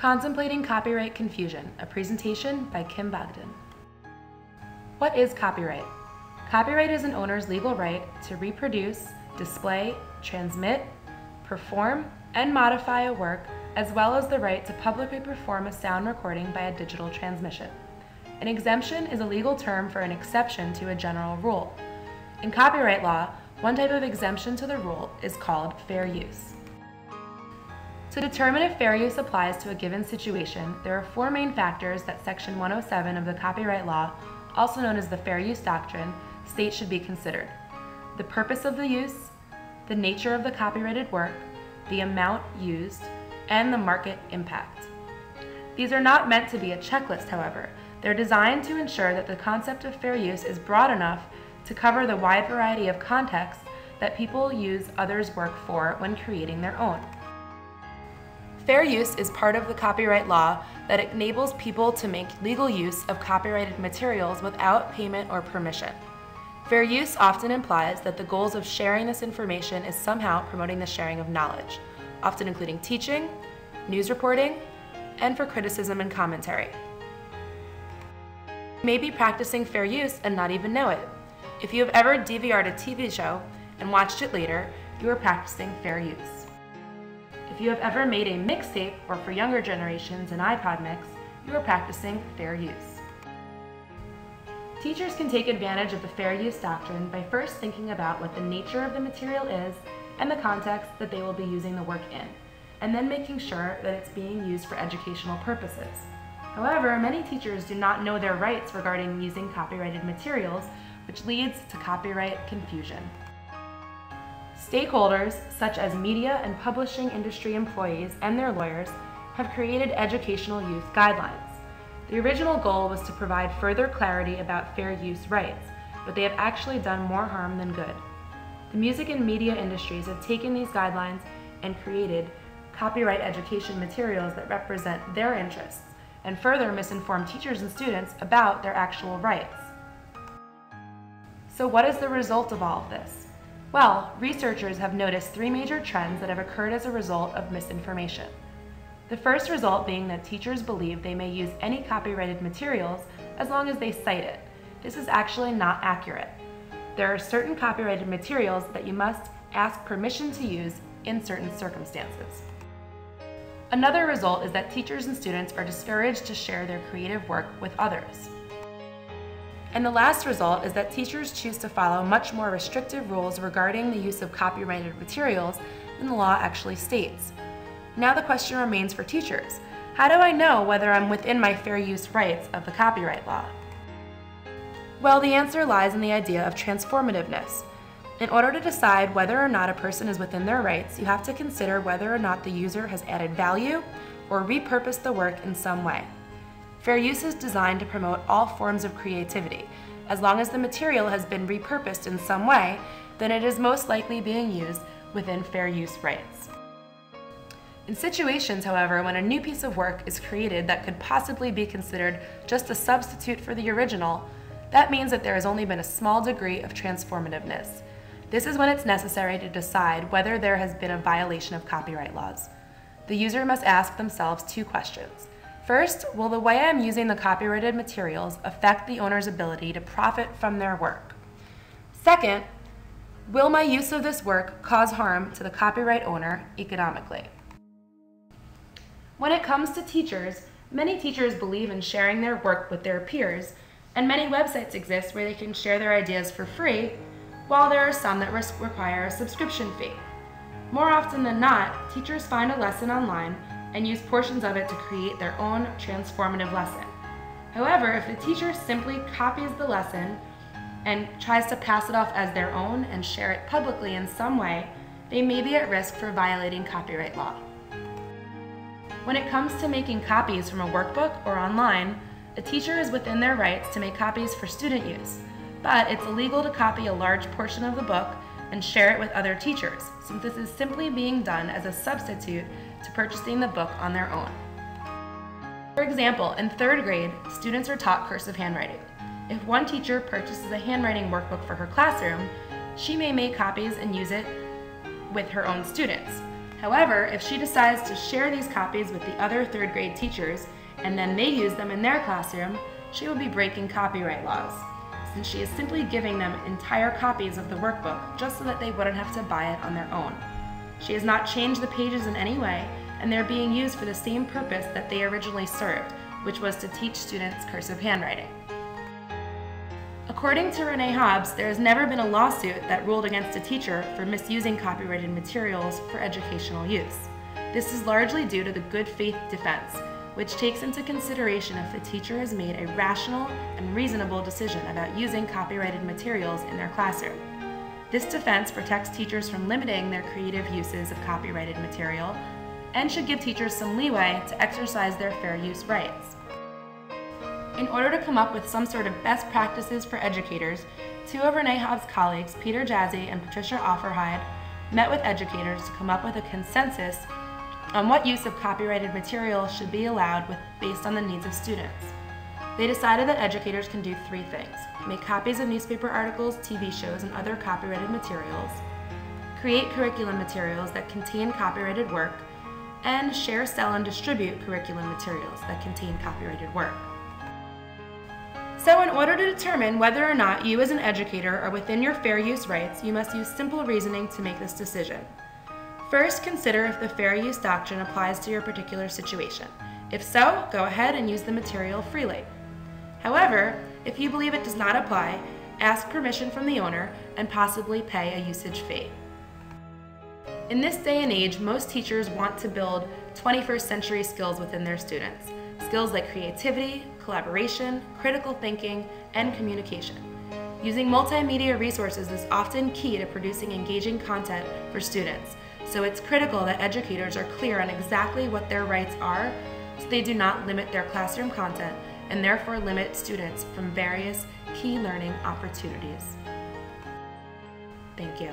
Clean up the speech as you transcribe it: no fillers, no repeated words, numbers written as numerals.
Contemplating Copyright Confusion, a presentation by Kim Bogdan. What is copyright? Copyright is an owner's legal right to reproduce, display, transmit, perform, and modify a work, as well as the right to publicly perform a sound recording by a digital transmission. An exemption is a legal term for an exception to a general rule. In copyright law, one type of exemption to the rule is called fair use. To determine if fair use applies to a given situation, there are four main factors that Section 107 of the Copyright Law, also known as the Fair Use Doctrine, states should be considered: the purpose of the use, the nature of the copyrighted work, the amount used, and the market impact. These are not meant to be a checklist, however. They're designed to ensure that the concept of fair use is broad enough to cover the wide variety of contexts that people use others' work for when creating their own. Fair use is part of the copyright law that enables people to make legal use of copyrighted materials without payment or permission. Fair use often implies that the goals of sharing this information is somehow promoting the sharing of knowledge, often including teaching, news reporting, and for criticism and commentary. You may be practicing fair use and not even know it. If you have ever DVR'd a TV show and watched it later, you are practicing fair use. If you have ever made a mixtape, or for younger generations, an iPod mix, you are practicing fair use. Teachers can take advantage of the fair use doctrine by first thinking about what the nature of the material is and the context that they will be using the work in, and then making sure that it's being used for educational purposes. However, many teachers do not know their rights regarding using copyrighted materials, which leads to copyright confusion. Stakeholders, such as media and publishing industry employees and their lawyers, have created educational use guidelines. The original goal was to provide further clarity about fair use rights, but they have actually done more harm than good. The music and media industries have taken these guidelines and created copyright education materials that represent their interests, and further misinform teachers and students about their actual rights. So what is the result of all of this? Well, researchers have noticed three major trends that have occurred as a result of misinformation. The first result being that teachers believe they may use any copyrighted materials as long as they cite it. This is actually not accurate. There are certain copyrighted materials that you must ask permission to use in certain circumstances. Another result is that teachers and students are discouraged to share their creative work with others. And the last result is that teachers choose to follow much more restrictive rules regarding the use of copyrighted materials than the law actually states. Now the question remains for teachers: how do I know whether I'm within my fair use rights of the copyright law? Well, the answer lies in the idea of transformativeness. In order to decide whether or not a person is within their rights, you have to consider whether or not the user has added value or repurposed the work in some way. Fair use is designed to promote all forms of creativity. As long as the material has been repurposed in some way, then it is most likely being used within fair use rights. In situations, however, when a new piece of work is created that could possibly be considered just a substitute for the original, that means that there has only been a small degree of transformativeness. This is when it's necessary to decide whether there has been a violation of copyright laws. The user must ask themselves two questions. First, will the way I'm using the copyrighted materials affect the owner's ability to profit from their work? Second, will my use of this work cause harm to the copyright owner economically? When it comes to teachers, many teachers believe in sharing their work with their peers, and many websites exist where they can share their ideas for free, while there are some that require a subscription fee. More often than not, teachers find a lesson online and use portions of it to create their own transformative lesson. However, if the teacher simply copies the lesson and tries to pass it off as their own and share it publicly in some way, they may be at risk for violating copyright law. When it comes to making copies from a workbook or online, a teacher is within their rights to make copies for student use, but it's illegal to copy a large portion of the book and share it with other teachers, since this is simply being done as a substitute to purchasing the book on their own. For example, in 3rd grade, students are taught cursive handwriting. If one teacher purchases a handwriting workbook for her classroom, she may make copies and use it with her own students. However, if she decides to share these copies with the other third grade teachers and then they use them in their classroom, she will be breaking copyright laws, since she is simply giving them entire copies of the workbook just so that they wouldn't have to buy it on their own. She has not changed the pages in any way, and they're being used for the same purpose that they originally served, which was to teach students cursive handwriting. According to Renee Hobbs, there has never been a lawsuit that ruled against a teacher for misusing copyrighted materials for educational use. This is largely due to the good faith defense, which takes into consideration if the teacher has made a rational and reasonable decision about using copyrighted materials in their classroom. This defense protects teachers from limiting their creative uses of copyrighted material and should give teachers some leeway to exercise their fair use rights. In order to come up with some sort of best practices for educators, two of Renee Hobbs' colleagues, Peter Jazzy and Patricia Offerheide, met with educators to come up with a consensus on what use of copyrighted material should be allowed based on the needs of students. They decided that educators can do three things: make copies of newspaper articles, TV shows, and other copyrighted materials, create curriculum materials that contain copyrighted work, and share, sell, and distribute curriculum materials that contain copyrighted work. So in order to determine whether or not you as an educator are within your fair use rights, you must use simple reasoning to make this decision. First, consider if the fair use doctrine applies to your particular situation. If so, go ahead and use the material freely. However, if you believe it does not apply, ask permission from the owner and possibly pay a usage fee. In this day and age, most teachers want to build 21st century skills within their students. Skills like creativity, collaboration, critical thinking, and communication. Using multimedia resources is often key to producing engaging content for students, so it's critical that educators are clear on exactly what their rights are so they do not limit their classroom content and therefore limit students from various key learning opportunities. Thank you.